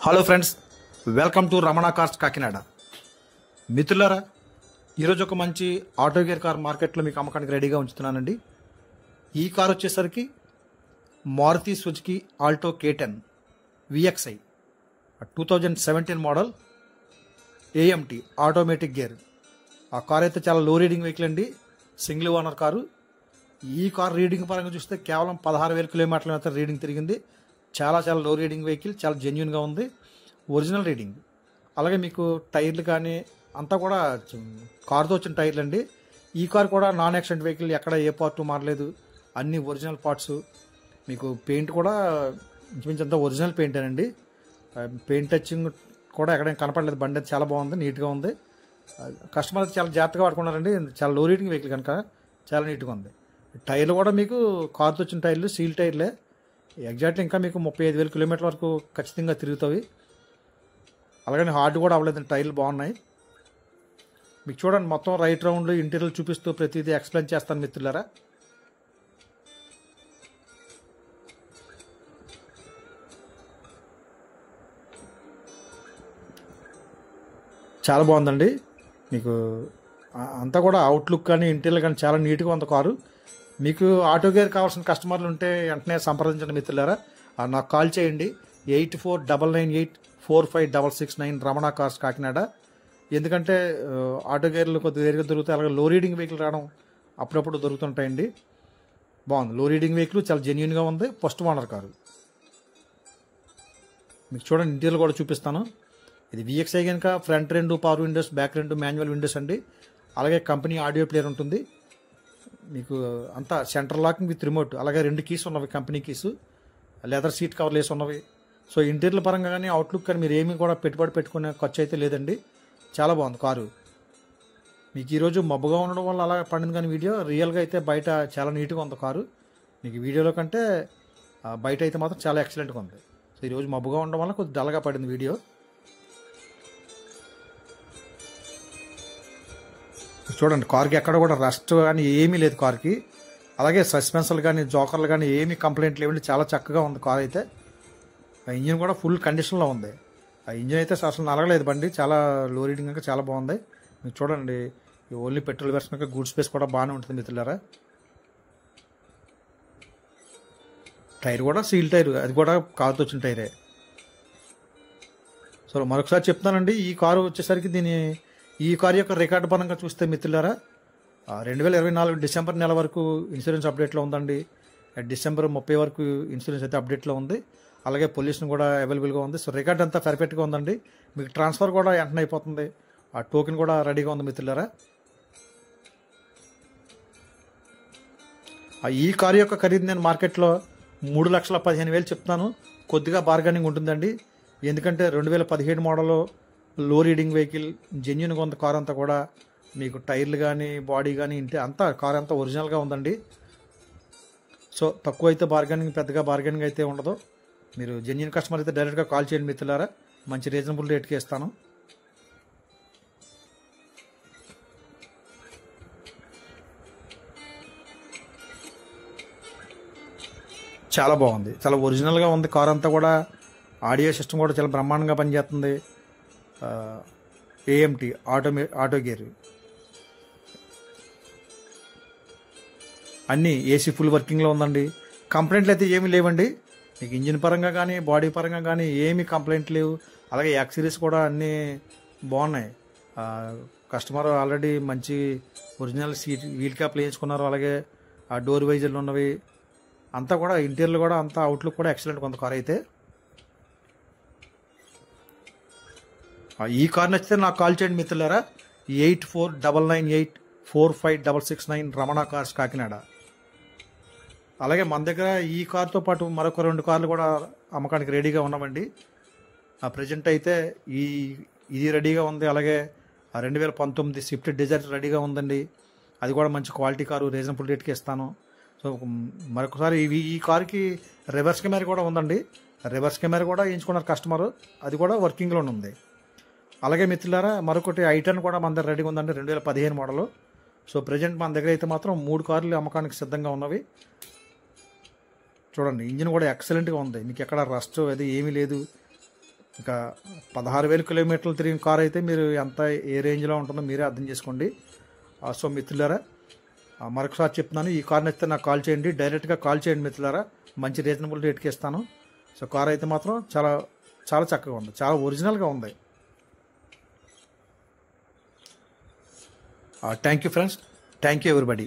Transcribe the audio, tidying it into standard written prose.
Hello friends, welcome to Ramana cars Kakinada. మిత్రులారా, ఈరోజు ఒక మంచి ఆటో గేర్ కార్ మార్కెట్లో మీకు అమ్మకానికి రెడీగా ఉంచుతున్నానండి. ఈ కార్ వచ్చేసరికి Maruti Suzuki Alto K10 VXI 2017 model AMT automatic gear. ఆ కార్ అయితే చాలా లో రీడింగ్ వెహికల్ అండి, సింగిల్ ఓనర్ కారు. ఈ కార్ రీడింగ్ పరంగా చూస్తే కేవలం 16,000 కిలోమీటర్ల మాత్రం రీడింగ్ తిరిగింది. చాలా లో రీడింగ్ వెహికల్, చాలా జెన్యున్గా ఉంది, ఒరిజినల్ రీడింగ్. అలాగే మీకు టైర్లు కానీ అంతా కూడా కార్తో వచ్చిన టైర్లు అండి. ఈ కార్ కూడా నాన్ యాక్సిడెంట్ వెహికల్, ఎక్కడ ఏ పార్ట్ మారలేదు, అన్ని ఒరిజినల్ పార్ట్స్. మీకు పెయింట్ కూడా ఇంచుమించు అంతా ఒరిజినల్ పెయింటేనండి. పెయింట్ టచింగ్ కూడా ఎక్కడైనా కనపడలేదు. బండి అయితే చాలా బాగుంది, నీట్గా ఉంది. కస్టమర్ అయితే చాలా జాగ్రత్తగా వాడుకున్నారండి. చాలా లో రీడింగ్ వెహికల్ కనుక చాలా నీట్గా ఉంది. టైర్లు కూడా మీకు కార్తో వచ్చిన టైర్లు, సీల్ టైర్లే. ఎగ్జాక్ట్లీ ఇంకా మీకు 35,000 కిలోమీటర్ల వరకు ఖచ్చితంగా తిరుగుతాయి. అలాగని హార్డ్ కూడా అవ్వలేదండి, టైర్లు బాగున్నాయి. మీకు చూడండి, మొత్తం రైట్ రౌండ్లు ఇంటీరియర్ చూపిస్తూ ప్రతిదీ ఎక్స్ప్లెయిన్ చేస్తాను మిత్రులారా. చాలా బాగుందండి. మీకు అంతా కూడా అవుట్లుక్ కానీ ఇంటీరియర్ కానీ చాలా నీట్గా ఉంది కారు. మీకు ఆటో గేర్ కావాల్సిన కస్టమర్లు ఉంటే వెంటనే సంప్రదించండి మిత్రులారా. నాకు కాల్ చేయండి. 8499845669 రమణ కార్స్ కాకినాడ. ఎందుకంటే ఆటో గేర్లు కొద్దిగా వేరుగా దొరుకుతాయి, అలాగే లో రీడింగ్ వెహికల్ రావడం అప్పుడప్పుడు దొరుకుతుంటాయండి. బాగుంది, లో రీడింగ్ వెహికల్ చాలా జెన్యున్గా ఉంది, ఫస్ట్ ఓనర్ కారు. మీకు చూడండి, ఇంటీరియర్ కూడా చూపిస్తాను. ఇది VXI కనుక front 2 power Windows, back 2 manual Windows అండి. అలాగే కంపెనీ ఆడియో ప్లేయర్ ఉంటుంది. మీకు అంతా సెంటర్ లాకింగ్ విత్ రిమోట్, అలాగే 2 కీస్ ఉన్నవి, కంపెనీ కీసు, లెదర్ సీట్ కవర్లు వేసి ఉన్నవి. సో ఇంటీరియర్ పరంగా కానీ అవుట్లుక్ కానీ మీరు ఏమీ కూడా పెట్టుబడి పెట్టుకునే ఖర్చు అయితే లేదండి. చాలా బాగుంది కారు. మీకు ఈరోజు మబ్బుగా ఉండడం వల్ల అలా పడింది, కానీ వీడియో రియల్గా అయితే బయట చాలా నీట్గా ఉంది కారు. మీకు వీడియోలో కంటే బయట అయితే మాత్రం చాలా ఎక్సలెంట్గా ఉంది. సో ఈరోజు మబ్బుగా ఉండడం వల్ల కొద్దిగా డల్గా పడింది వీడియో. చూడండి, కార్కి ఎక్కడ కూడా రస్ట్ కానీ ఏమీ లేదు కార్కి. అలాగే సస్పెన్షన్లు కానీ జోకర్లు కానీ ఏమీ కంప్లైంట్ లేవండి. చాలా చక్కగా ఉంది కార్ అయితే. ఇంజిన్ కూడా ఫుల్ కండిషన్లో ఉంది. ఆ ఇంజిన్ అయితే అసలు నలగలేదు బండి. చాలా లో రీడింగ్ ఇంకా చాలా బాగుంది. మీరు చూడండి, ఓన్లీ పెట్రోల్ వెర్షన్ గూడ్ స్పేస్ కూడా బాగానే ఉంటుంది మిత్రులారా. టైర్ కూడా సీల్ టైర్, అది కూడా కార్తో వచ్చిన టైరే. సో మరొకసారి చెప్తానండి, ఈ కారు వచ్చేసరికి ఈ కారు యొక్క రికార్డు పరంగా చూస్తే మిత్రులారా, 2024 డిసెంబర్ నెల వరకు ఇన్సూరెన్స్ అప్డేట్లో ఉందండి. డిసెంబర్ 30 వరకు ఇన్సూరెన్స్ అయితే అప్డేట్లో ఉంది. అలాగే పొల్యూషన్ కూడా అవైలబుల్గా ఉంది. సో రికార్డ్ అంతా పర్ఫెక్ట్గా ఉందండి. మీకు ట్రాన్స్ఫర్ కూడా వెంటనే అయిపోతుంది. ఆ టోకెన్ కూడా రెడీగా ఉంది మిత్రులారా. ఈ కారు యొక్క ఖరీదు నేను మార్కెట్లో 3,15,000 చెప్తున్నాను. కొద్దిగా బార్గెనింగ్ ఉంటుందండి. ఎందుకంటే 2017 మోడల్ లో రీడింగ్ వెహికల్, జెన్యున్గా ఉంది కార్ అంతా కూడా. మీకు టైర్లు కానీ బాడీ కానీ అంతా కార్ అంతా ఒరిజినల్గా ఉందండి. సో తక్కువ అయితే బార్గెనింగ్, పెద్దగా బార్గెనింగ్ అయితే ఉండదు. మీరు జెన్యున్ కస్టమర్ అయితే డైరెక్ట్గా కాల్ చేయండి మిత్రులారా, మంచి రీజనబుల్ రేట్కి ఇస్తాను. చాలా బాగుంది, చాలా ఒరిజినల్గా ఉంది కార్ అంతా కూడా. ఆడియో సిస్టమ్ కూడా చాలా బ్రహ్మాండంగా పనిచేస్తుంది. AMT ఆటో గేర్, అన్నీ AC ఫుల్ వర్కింగ్లో ఉందండి. కంప్లైంట్లు అయితే ఏమీ లేవండి. మీకు ఇంజిన్ పరంగా కానీ బాడీ పరంగా కానీ ఏమీ కంప్లైంట్ లేవు. అలాగే యాక్సరీస్ కూడా అన్నీ బాగున్నాయి. కస్టమర్ ఆల్రెడీ మంచి ఒరిజినల్ సీట్ వీల్ క్యాప్లు వేయించుకున్నారు. అలాగే ఆ డోర్ వైజర్లు ఉన్నవి, అంతా కూడా ఇంటీరియర్ కూడా అంతా అవుట్లుక్ కూడా ఎక్సలెంట్ కొంత కార్ అయితే. ఈ కార్ నచ్చితే నాకు కాల్ చేయండి మిత్రులారా. 8499845669 రమణ కార్స్ కాకినాడ. అలాగే మన దగ్గర ఈ కార్తో పాటు మరొక 2 కార్లు కూడా అమ్మకానికి రెడీగా ఉన్నామండి. ప్రజెంట్ అయితే ఇది రెడీగా ఉంది. అలాగే 2019 స్విఫ్ట్ డిజైర్ రెడీగా ఉందండి. అది కూడా మంచి క్వాలిటీ కారు, రీజనబుల్ రేట్కి ఇస్తాను. సో మరొకసారి ఈ కారుకి రివర్స్ కెమెరా కూడా ఉందండి. రివర్స్ కెమెరా కూడా వేయించుకున్నారు కస్టమర్, అది కూడా వర్కింగ్లోనే ఉంది. అలాగే మిత్రులారా, మరొకటి I10 కూడా మన దగ్గర రెడీగా ఉందండి, 2015 మోడల్. సో ప్రజెంట్ మన దగ్గర అయితే మాత్రం 3 కార్లు అమ్మకానికి సిద్ధంగా ఉన్నవి. చూడండి, ఇంజిన్ కూడా ఎక్సలెంట్గా ఉంది. మీకు ఎక్కడ రస్ట్ అది ఏమీ లేదు. ఇంకా 16,000 కిలోమీటర్లు తిరిగిన కార్ అయితే మీరు ఎంత ఏ రేంజ్లో ఉంటుందో మీరే అర్థం చేసుకోండి. సో మిత్రులారా, మరొకసారి చెప్తున్నాను, ఈ కార్ నచ్చితే నాకు కాల్ చేయండి, డైరెక్ట్గా కాల్ చేయండి మిత్రులారా. మంచి రీజనబుల్ రేట్కి ఇస్తాను. సో కార్ అయితే మాత్రం చాలా చాలా చక్కగా ఉంది, చాలా ఒరిజినల్గా ఉంది. Thank you friends, thank you everybody.